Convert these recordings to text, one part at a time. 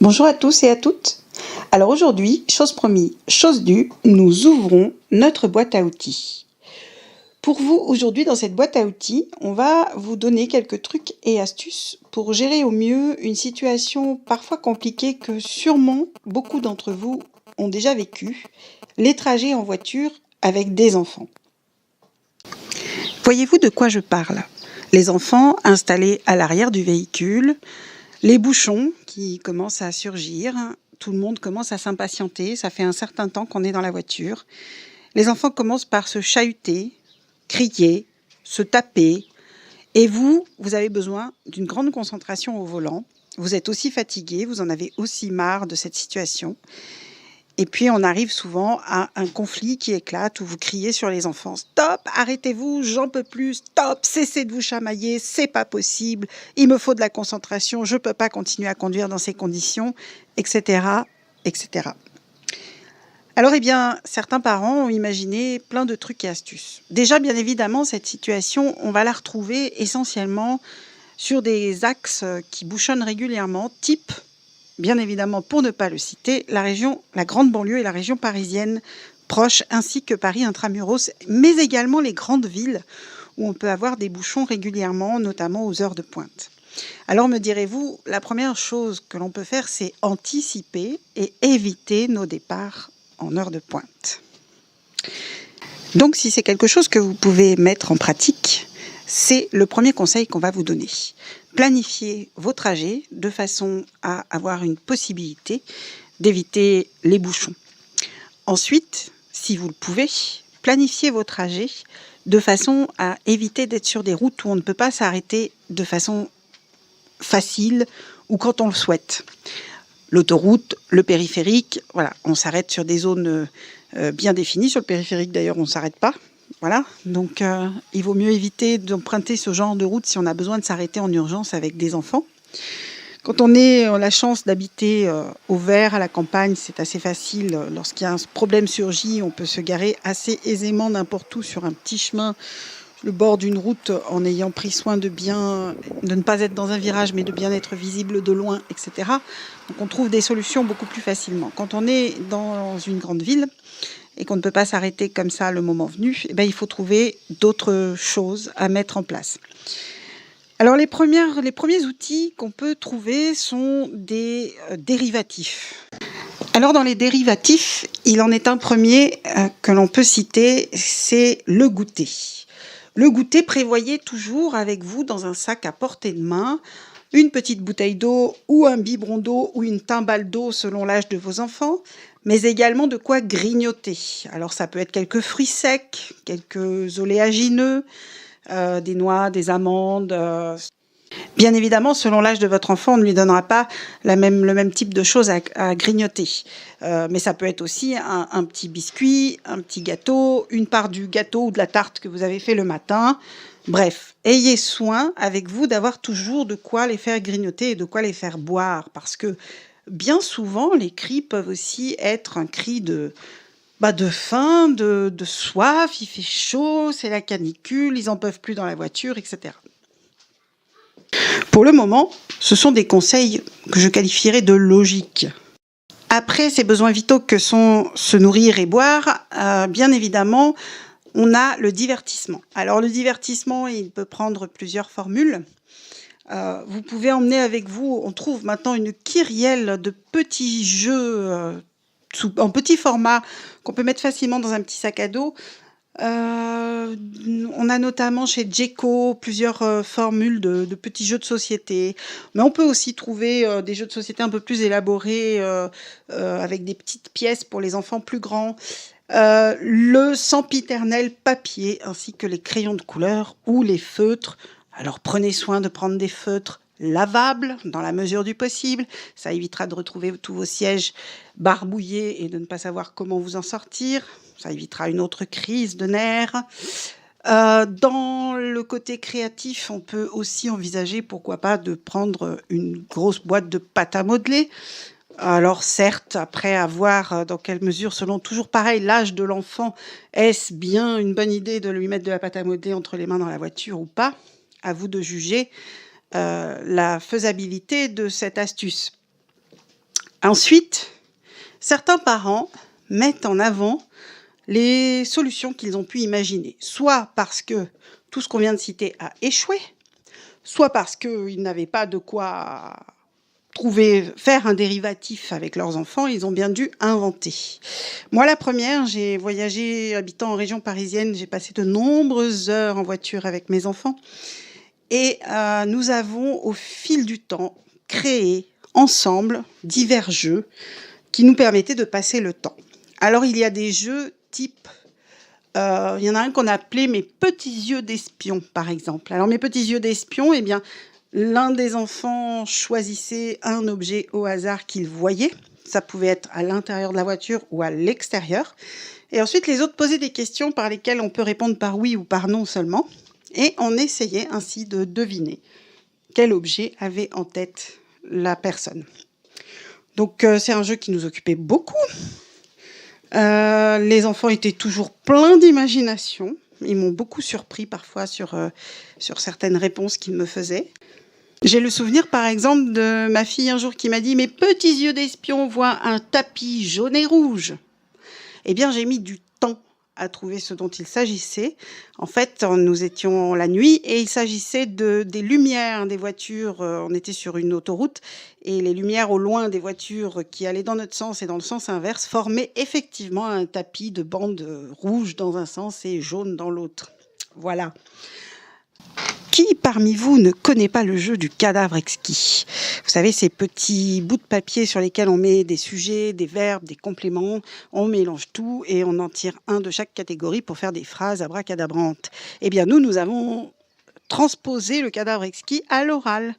Bonjour à tous et à toutes. Alors aujourd'hui, chose promise, chose due, nous ouvrons notre boîte à outils. Pour vous, aujourd'hui, dans cette boîte à outils, on va vous donner quelques trucs et astuces pour gérer au mieux une situation parfois compliquée que sûrement beaucoup d'entre vous ont déjà vécu, les trajets en voiture avec des enfants. Voyez-vous de quoi je parle? Les enfants installés à l'arrière du véhicule, les bouchons qui commencent à surgir, tout le monde commence à s'impatienter, ça fait un certain temps qu'on est dans la voiture. Les enfants commencent par se chahuter, crier, se taper. Et vous avez besoin d'une grande concentration au volant. Vous êtes aussi fatigué, vous en avez aussi marre de cette situation. Et puis on arrive souvent à un conflit qui éclate où vous criez sur les enfants. Stop, arrêtez-vous, j'en peux plus, stop, cessez de vous chamailler, c'est pas possible, il me faut de la concentration, je peux pas continuer à conduire dans ces conditions, etc., etc. Alors certains parents ont imaginé plein de trucs et astuces. Déjà, bien évidemment, cette situation, on va la retrouver essentiellement sur des axes qui bouchonnent régulièrement, type, bien évidemment, pour ne pas le citer, la grande banlieue et la région parisienne proche, ainsi que Paris intramuros, mais également les grandes villes où on peut avoir des bouchons régulièrement, notamment aux heures de pointe. Alors me direz-vous, la première chose que l'on peut faire, c'est anticiper et éviter nos départs en heure de pointe. Donc si c'est quelque chose que vous pouvez mettre en pratique, c'est le premier conseil qu'on va vous donner. Planifiez vos trajets de façon à avoir une possibilité d'éviter les bouchons. Ensuite, si vous le pouvez, planifiez vos trajets de façon à éviter d'être sur des routes où on ne peut pas s'arrêter de façon facile ou quand on le souhaite. L'autoroute, le périphérique, voilà, on s'arrête sur des zones bien définies. Sur le périphérique, d'ailleurs, on ne s'arrête pas. Voilà, donc il vaut mieux éviter d'emprunter ce genre de route si on a besoin de s'arrêter en urgence avec des enfants. Quand on a la chance d'habiter au vert, à la campagne, c'est assez facile. Lorsqu'il y a un problème surgit, on peut se garer assez aisément n'importe où sur un petit chemin, le bord d'une route, en ayant pris soin de ne pas être dans un virage, mais de bien être visible de loin, etc. Donc on trouve des solutions beaucoup plus facilement. Quand on est dans une grande ville, et qu'on ne peut pas s'arrêter comme ça le moment venu, il faut trouver d'autres choses à mettre en place. Alors les premiers outils qu'on peut trouver sont des dérivatifs. Alors dans les dérivatifs, il en est un premier que l'on peut citer, c'est le goûter. Le goûter, prévoyez toujours avec vous dans un sac à portée de main une petite bouteille d'eau ou un biberon d'eau ou une timbale d'eau selon l'âge de vos enfants, mais également de quoi grignoter. Alors ça peut être quelques fruits secs, quelques oléagineux, des noix, des amandes. Bien évidemment, selon l'âge de votre enfant, on ne lui donnera pas le même type de choses à grignoter. Mais ça peut être aussi un petit biscuit, un petit gâteau, une part du gâteau ou de la tarte que vous avez fait le matin. Bref, ayez soin avec vous d'avoir toujours de quoi les faire grignoter et de quoi les faire boire. Parce que bien souvent, les cris peuvent aussi être un cri de faim, de soif, il fait chaud, c'est la canicule, ils n'en peuvent plus dans la voiture, etc. Pour le moment, ce sont des conseils que je qualifierais de logiques. Après ces besoins vitaux que sont se nourrir et boire, bien évidemment, on a le divertissement. Alors le divertissement, il peut prendre plusieurs formules. Vous pouvez emmener avec vous, on trouve maintenant une kyrielle de petits jeux en petit format qu'on peut mettre facilement dans un petit sac à dos. On a notamment chez Djeco plusieurs formules de petits jeux de société, mais on peut aussi trouver des jeux de société un peu plus élaborés avec des petites pièces pour les enfants plus grands. Le sempiternel papier ainsi que les crayons de couleur ou les feutres. Alors prenez soin de prendre des feutres lavables dans la mesure du possible. Ça évitera de retrouver tous vos sièges barbouillés et de ne pas savoir comment vous en sortir. Ça évitera une autre crise de nerfs. Dans le côté créatif, on peut aussi envisager, pourquoi pas, de prendre une grosse boîte de pâte à modeler. Alors certes, après avoir dans quelle mesure, selon toujours pareil, l'âge de l'enfant, est-ce bien une bonne idée de lui mettre de la pâte à modeler entre les mains dans la voiture ou pas? À vous de juger la faisabilité de cette astuce. Ensuite, certains parents mettent en avant les solutions qu'ils ont pu imaginer, soit parce que tout ce qu'on vient de citer a échoué, soit parce qu'ils n'avaient pas de quoi faire un dérivatif avec leurs enfants, ils ont bien dû inventer. Moi, la première, j'ai voyagé, habitant en région parisienne, j'ai passé de nombreuses heures en voiture avec mes enfants, et nous avons, au fil du temps, créé ensemble divers jeux qui nous permettaient de passer le temps. Alors, il y a des jeux type... il y en a un qu'on a appelé « Mes petits yeux d'espion », par exemple. Alors, « Mes petits yeux d'espion », eh bien, l'un des enfants choisissait un objet au hasard qu'il voyait. Ça pouvait être à l'intérieur de la voiture ou à l'extérieur. Et ensuite, les autres posaient des questions par lesquelles on peut répondre par oui ou par non seulement. Et on essayait ainsi de deviner quel objet avait en tête la personne. Donc, c'est un jeu qui nous occupait beaucoup. Les enfants étaient toujours pleins d'imagination. Ils m'ont beaucoup surpris parfois sur certaines réponses qu'ils me faisaient. J'ai le souvenir, par exemple, de ma fille un jour qui m'a dit « Mes petits yeux d'espion voient un tapis jaune et rouge ». Eh bien, j'ai mis du temps à trouver ce dont il s'agissait. En fait, nous étions la nuit et il s'agissait des lumières des voitures. On était sur une autoroute et les lumières au loin des voitures qui allaient dans notre sens et dans le sens inverse formaient effectivement un tapis de bandes rouges dans un sens et jaune dans l'autre. Voilà. Qui parmi vous ne connaît pas le jeu du cadavre exquis? Vous savez, ces petits bouts de papier sur lesquels on met des sujets, des verbes, des compléments, on mélange tout et on en tire un de chaque catégorie pour faire des phrases abracadabrantes. Eh bien, nous avons transposé le cadavre exquis à l'oral.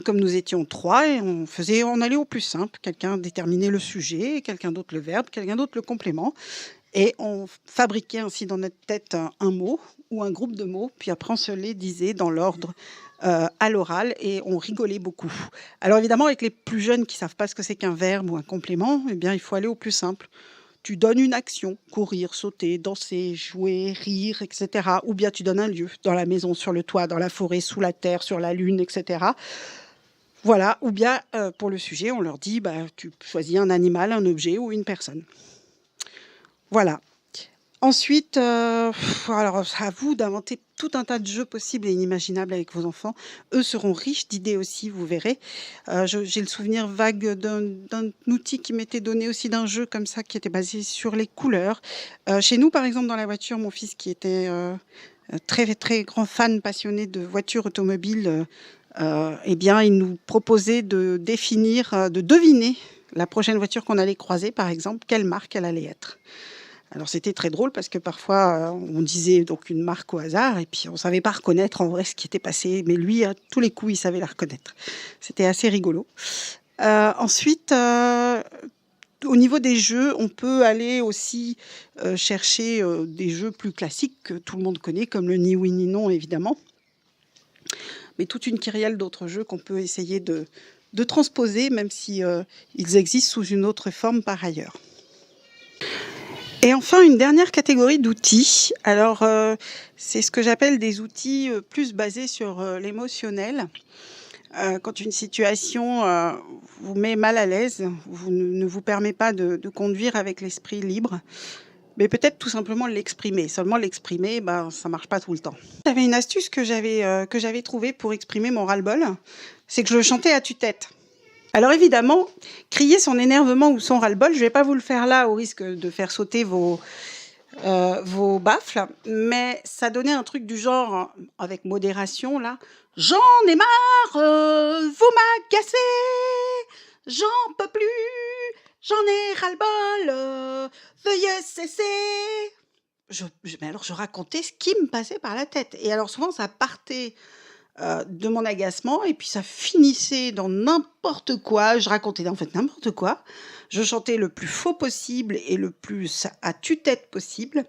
Comme nous étions 3, et on allait au plus simple. Quelqu'un déterminait le sujet, quelqu'un d'autre le verbe, quelqu'un d'autre le complément. Et on fabriquait ainsi dans notre tête un mot ou un groupe de mots, puis après on se les disait dans l'ordre à l'oral et on rigolait beaucoup. Alors évidemment, avec les plus jeunes qui ne savent pas ce que c'est qu'un verbe ou un complément, eh bien, il faut aller au plus simple. Tu donnes une action, courir, sauter, danser, jouer, rire, etc. Ou bien tu donnes un lieu, dans la maison, sur le toit, dans la forêt, sous la terre, sur la lune, etc. Voilà, ou bien pour le sujet, on leur dit, tu choisis un animal, un objet ou une personne. Voilà. Ensuite, alors à vous d'inventer tout un tas de jeux possibles et inimaginables avec vos enfants. Eux seront riches d'idées aussi, vous verrez. J'ai le souvenir vague d'un outil qui m'était donné aussi d'un jeu comme ça, qui était basé sur les couleurs. Chez nous, par exemple, dans la voiture, mon fils qui était très, très grand fan, passionné de voitures automobiles, eh bien, il nous proposait de deviner la prochaine voiture qu'on allait croiser, par exemple, quelle marque elle allait être. Alors c'était très drôle parce que parfois on disait donc une marque au hasard et puis on savait pas reconnaître en vrai ce qui était passé, mais lui à tous les coups il savait la reconnaître. C'était assez rigolo. Ensuite, au niveau des jeux, on peut aller aussi chercher des jeux plus classiques que tout le monde connaît, comme le ni oui ni non évidemment, mais toute une kyrielle d'autres jeux qu'on peut essayer de transposer, même si ils existent sous une autre forme par ailleurs. Et enfin, une dernière catégorie d'outils. Alors, c'est ce que j'appelle des outils plus basés sur l'émotionnel. Quand une situation vous met mal à l'aise, ne vous permet pas de conduire avec l'esprit libre, mais peut-être tout simplement l'exprimer. Seulement l'exprimer, ça marche pas tout le temps. J'avais une astuce que j'avais trouvée pour exprimer mon ras-le-bol, c'est que je le chantais à tue-tête. Alors évidemment, crier son énervement ou son ras-le-bol, je ne vais pas vous le faire là au risque de faire sauter vos baffles, mais ça donnait un truc du genre, avec modération là, « J'en ai marre, vous m'agacez, j'en peux plus, j'en ai ras-le-bol, veuillez cesser !» Mais alors je racontais ce qui me passait par la tête. Et alors souvent ça partait de mon agacement et puis ça finissait dans n'importe quoi. Je racontais en fait n'importe quoi. Je chantais le plus faux possible et le plus à tue-tête possible.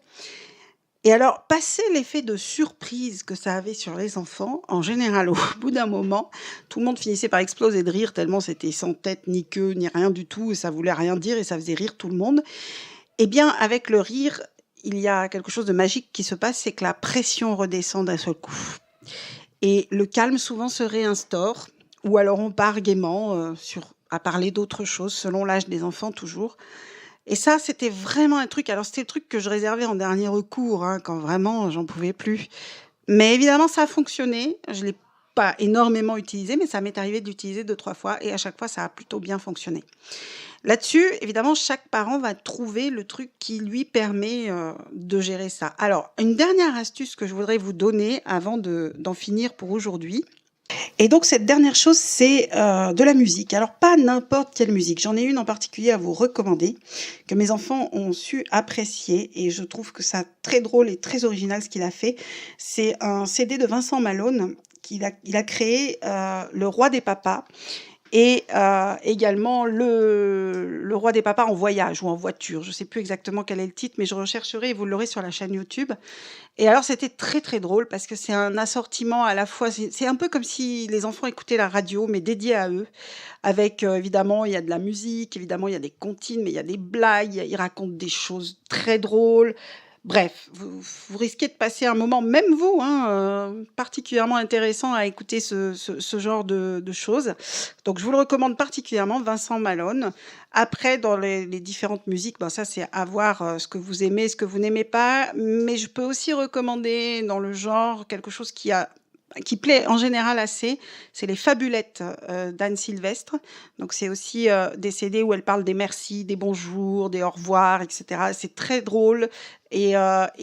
Et alors, passé l'effet de surprise que ça avait sur les enfants, en général, au bout d'un moment, tout le monde finissait par exploser de rire tellement c'était sans tête, ni queue, ni rien du tout, et ça voulait rien dire et ça faisait rire tout le monde. Eh bien, avec le rire, il y a quelque chose de magique qui se passe, c'est que la pression redescend d'un seul coup. Et le calme souvent se réinstaure, ou alors on part gaiement à parler d'autres choses, selon l'âge des enfants toujours. Et ça, c'était vraiment un truc, alors c'était le truc que je réservais en dernier recours, hein, quand vraiment j'en pouvais plus. Mais évidemment, ça a fonctionné. Je l'ai pas énormément utilisé, mais ça m'est arrivé d'utiliser 2-3 fois et à chaque fois, ça a plutôt bien fonctionné. Là-dessus, évidemment, chaque parent va trouver le truc qui lui permet, de gérer ça. Alors, une dernière astuce que je voudrais vous donner avant d'en finir pour aujourd'hui, et donc cette dernière chose, c'est, de la musique. Alors pas n'importe quelle musique, j'en ai une en particulier à vous recommander, que mes enfants ont su apprécier et je trouve que ça très drôle et très original ce qu'il a fait. C'est un CD de Vincent Malone il a créé, Le Roi des Papas et également le Roi des Papas en voyage ou en voiture. Je ne sais plus exactement quel est le titre, mais je rechercherai et vous l'aurez sur la chaîne YouTube. Et alors, c'était très, très drôle parce que c'est un assortiment à la fois, c'est un peu comme si les enfants écoutaient la radio, mais dédié à eux. Avec, évidemment, il y a de la musique, évidemment, il y a des comptines, mais il y a des blagues, ils racontent des choses très drôles. Bref, vous risquez de passer un moment, même vous, hein, particulièrement intéressant à écouter ce genre de choses. Donc, je vous le recommande particulièrement, Vincent Malone. Après, dans les différentes musiques, ben ça, c'est à voir ce que vous aimez, ce que vous n'aimez pas. Mais je peux aussi recommander dans le genre quelque chose qui plaît en général assez, c'est les Fabulettes d'Anne Sylvestre. Donc c'est aussi des CD où elle parle des merci, des bonjours, des au revoir, etc. C'est très drôle et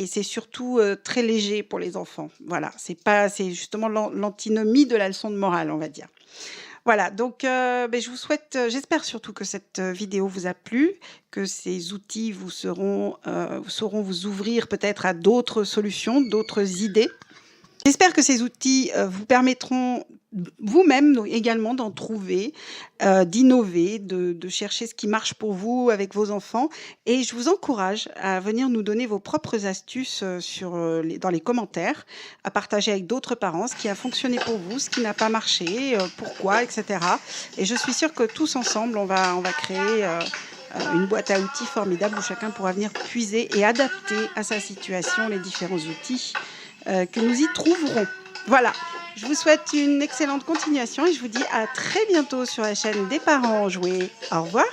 c'est surtout très léger pour les enfants. Voilà, c'est justement l'antinomie de la leçon de morale, on va dire. Voilà, donc je vous souhaite, j'espère surtout que cette vidéo vous a plu, que ces outils sauront vous ouvrir peut-être à d'autres solutions, d'autres idées. J'espère que ces outils vous permettront vous-même également d'en trouver, d'innover, de chercher ce qui marche pour vous avec vos enfants. Et je vous encourage à venir nous donner vos propres astuces dans les commentaires, à partager avec d'autres parents ce qui a fonctionné pour vous, ce qui n'a pas marché, pourquoi, etc. Et je suis sûre que tous ensemble, on va créer une boîte à outils formidable où chacun pourra venir puiser et adapter à sa situation les différents outils que nous y trouverons. Voilà, je vous souhaite une excellente continuation et je vous dis à très bientôt sur la chaîne des parents jouets. Au revoir.